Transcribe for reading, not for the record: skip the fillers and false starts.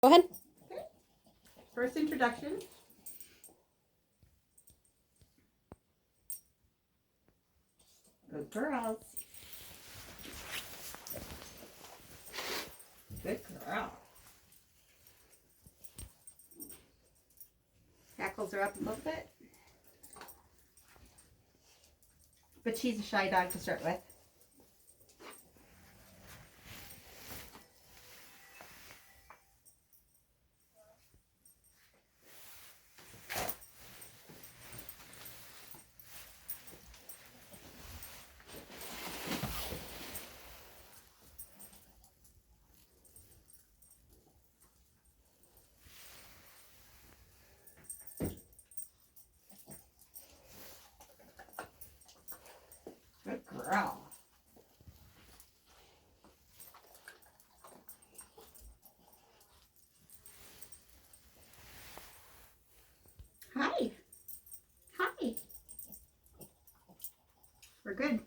Go ahead. Okay. First introduction. Good girls. Good girl. Hackles are up a little bit. But she's a shy dog to start with. Good girl. Hi. Hi. We're good.